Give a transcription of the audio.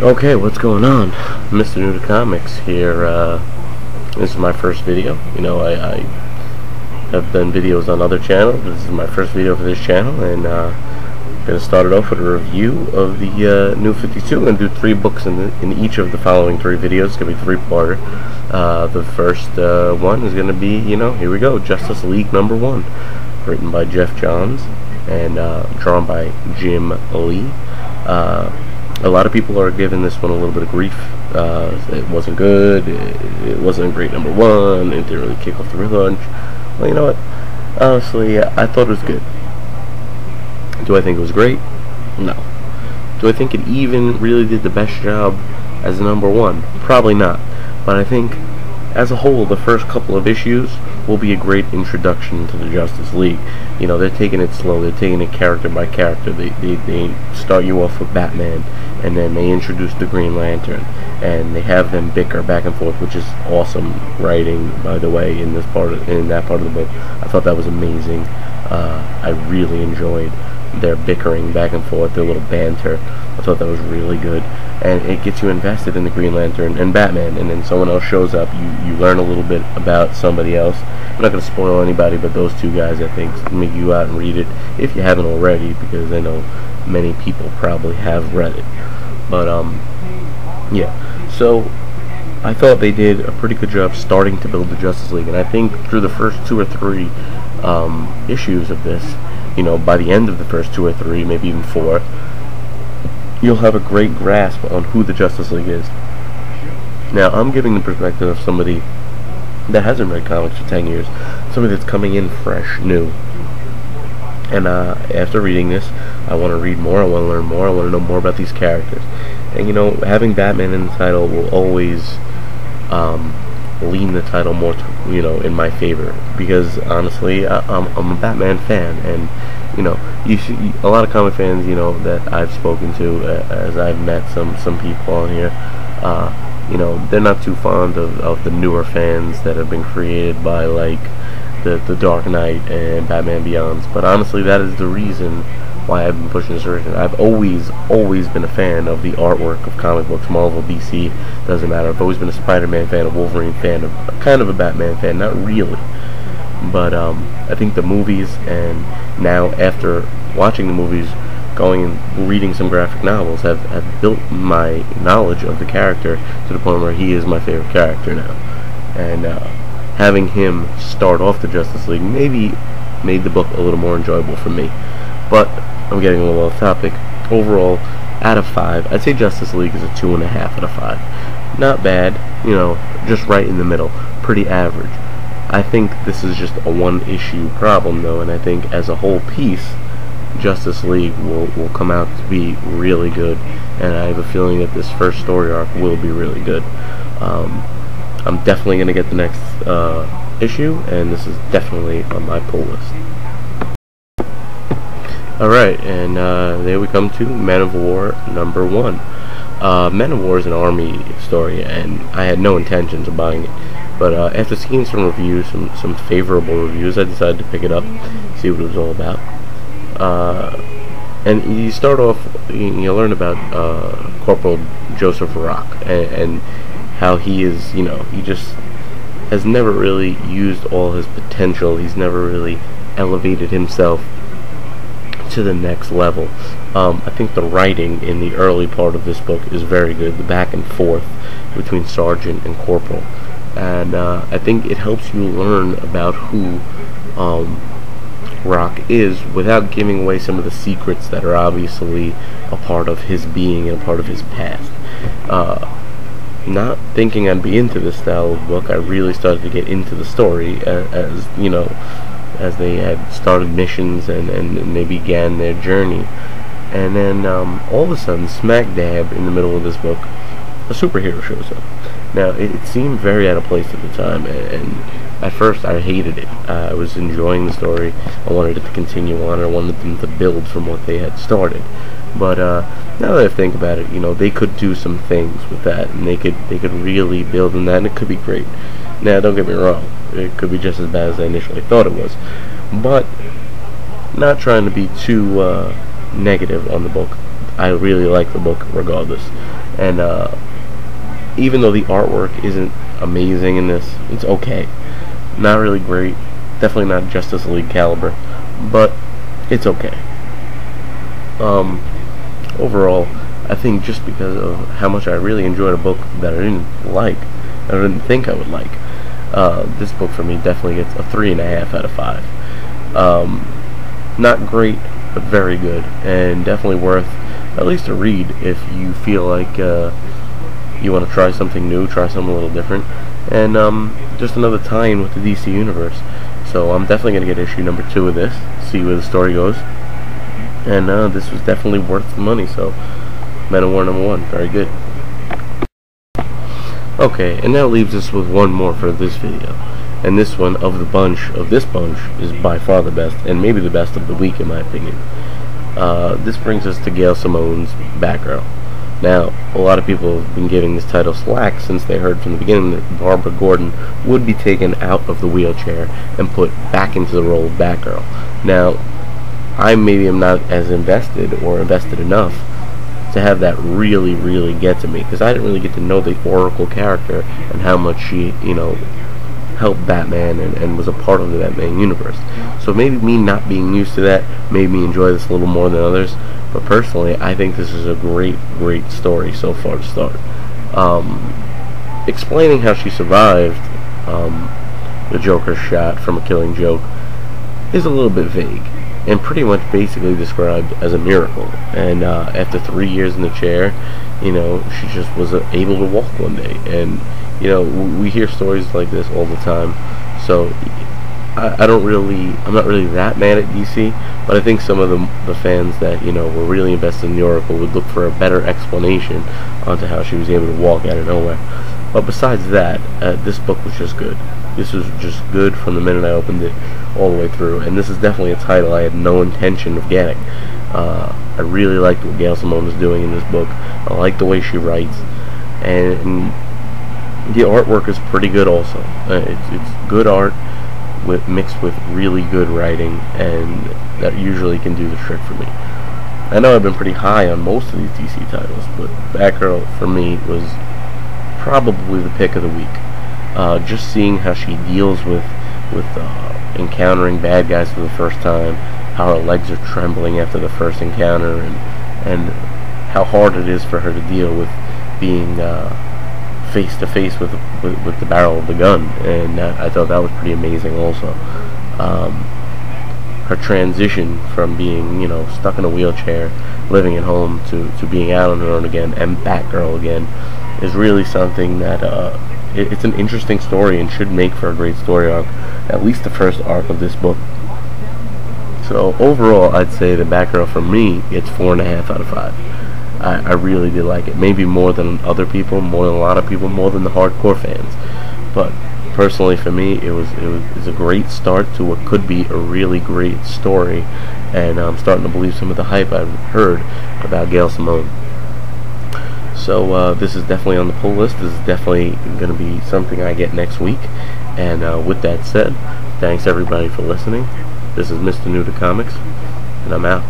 Okay, what's going on? Mr. New to Comics here. This is my first video. I have done videos on other channels. This is my first video for this channel, and I'm going to start it off with a review of the New 52. I'm going to do 3 books in each of the following 3 videos. It's going to be 3-parter. The first one is going to be, here we go, Justice League #1, written by Jeff Johns and drawn by Jim Lee. A lot of people are giving this one a little bit of grief. It wasn't good. It wasn't a great #1. It didn't really kick off the relaunch. Well, you know what? Honestly, I thought it was good. Do I think it was great? No. Do I think it even really did the best job as a #1? Probably not. But I think, as a whole, the first couple of issues will be a great introduction to the Justice League. They're taking it slow. They're taking it character by character. They start you off with Batman, and then they introduce the Green Lantern, and they have them bicker back and forth, which is awesome writing, by the way. In that part of the book, I thought that was amazing. I really enjoyed their bickering back and forth, their little banter. I thought that was really good, and it gets you invested in the Green Lantern and Batman. And then someone else shows up, you learn a little bit about somebody else. I'm not going to spoil anybody, but those 2 guys, I think, make you go out and read it if you haven't already, because I know many people probably have read it. But yeah, so I thought they did a pretty good job starting to build the Justice League, and I think through the first 2 or 3 issues of this, by the end of the first 2 or 3, maybe even 4, you'll have a great grasp on who the Justice League is. Now, I'm giving the perspective of somebody that hasn't read comics for 10 years, somebody that's coming in fresh, new. And after reading this, I want to read more, I want to learn more, I want to know more about these characters. And having Batman in the title will always lean the title more to, in my favor, because honestly, I'm a Batman fan, and you see a lot of comic fans, that I've spoken to, as I've met some people on here, they're not too fond of the newer fans that have been created by, like, the Dark Knight and Batman Beyonds. But honestly, that is the reason why I've been pushing this direction. I've always been a fan of the artwork of comic books, Marvel, DC, doesn't matter. I've always been a Spider-Man fan, a Wolverine fan, kind of a Batman fan, not really. But I think the movies, and now after watching the movies, going and reading some graphic novels, have built my knowledge of the character to the point where he is my favorite character now. And having him start off the Justice League maybe made the book a little more enjoyable for me. But I'm getting a little off topic. Overall, out of 5, I'd say Justice League is a 2.5 out of 5. Not bad, just right in the middle. Pretty average. I think this is just a 1-issue problem, though, and I think as a whole piece, Justice League will come out to be really good, and I have a feeling that this first story arc will be really good. I'm definitely going to get the next issue, and this is definitely on my pull list. Alright, and there we come to Men of War #1. Men of War is an army story, and I had no intentions of buying it. But after seeing some reviews, some favorable reviews, I decided to pick it up, see what it was all about. And you start off, you learn about Corporal Joseph Rock, and how he is, he just has never really used all his potential. He's never really elevated himself to the next level. I think the writing in the early part of this book is very good, the back and forth between Sergeant and Corporal. And I think it helps you learn about who Rock is without giving away some of the secrets that are obviously a part of his being and a part of his past. Not thinking I'd be into this style of book, I really started to get into the story as they had started missions and they began their journey. And then all of a sudden, smack dab in the middle of this book, a superhero shows up. Now, it seemed very out of place at the time, and at first I hated it. I was enjoying the story. I wanted it to continue on. I wanted them to build from what they had started. But now that I think about it, they could do some things with that, and they could really build on that, and it could be great. Now, don't get me wrong, it could be just as bad as I initially thought it was. But not trying to be too negative on the book. I really like the book regardless. And even though the artwork isn't amazing in this, it's okay. Not really great. Definitely not Justice League caliber, but it's okay. Overall, I think just because of how much I really enjoyed a book that I didn't think I would like, this book for me definitely gets a 3.5 out of 5. Not great, but very good, and definitely worth at least a read if you feel like you want to try something new, try something a little different, and just another tie-in with the DC universe. So I'm definitely going to get issue number 2 of this, see where the story goes, and this was definitely worth the money. So Man of War number 1, very good. Okay, and that leaves us with one more for this video, and this one of this bunch is by far the best, and maybe the best of the week in my opinion. This brings us to Gail Simone's Batgirl. Now, a lot of people have been giving this title slack since they heard from the beginning that Barbara Gordon would be taken out of the wheelchair and put back into the role of Batgirl. Now, I maybe am not as invested enough to have that really get to me, because I didn't really get to know the Oracle character and how much she, helped Batman and was a part of the Batman universe. So maybe me not being used to that made me enjoy this a little more than others. But personally, I think this is a great story so far to start. Explaining how she survived the Joker's shot from a killing joke is a little bit vague, and pretty much basically described as a miracle. And after 3 years in the chair, she just was able to walk one day. And we hear stories like this all the time. So I'm not really that mad at DC, but I think some of the fans that were really invested in the Oracle would look for a better explanation onto how she was able to walk out of nowhere. But besides that, this book was just good. This was just good from the minute I opened it all the way through, and this is definitely a title I had no intention of getting. I really liked what Gail Simone was doing in this book. I like the way she writes, and the artwork is pretty good also. It's good art mixed with really good writing, and that usually can do the trick for me. I know I've been pretty high on most of these DC titles, but Batgirl for me was probably the pick of the week. Just seeing how she deals with encountering bad guys for the first time, how her legs are trembling after the first encounter, and how hard it is for her to deal with being face to face with the barrel of the gun, and I thought that was pretty amazing also. Her transition from being stuck in a wheelchair, living at home, to being out on her own again and Batgirl again is really something that it's an interesting story and should make for a great story arc, at least the first arc of this book. So overall, I'd say the Batgirl for me gets 4.5 out of 5. I really did like it. Maybe more than other people, more than a lot of people, more than the hardcore fans. But personally, for me, it was a great start to what could be a really great story, and I'm starting to believe some of the hype I've heard about Gail Simone. So this is definitely on the pull list. This is definitely going to be something I get next week. And with that said, thanks everybody for listening. This is Mr. New to Comics, and I'm out.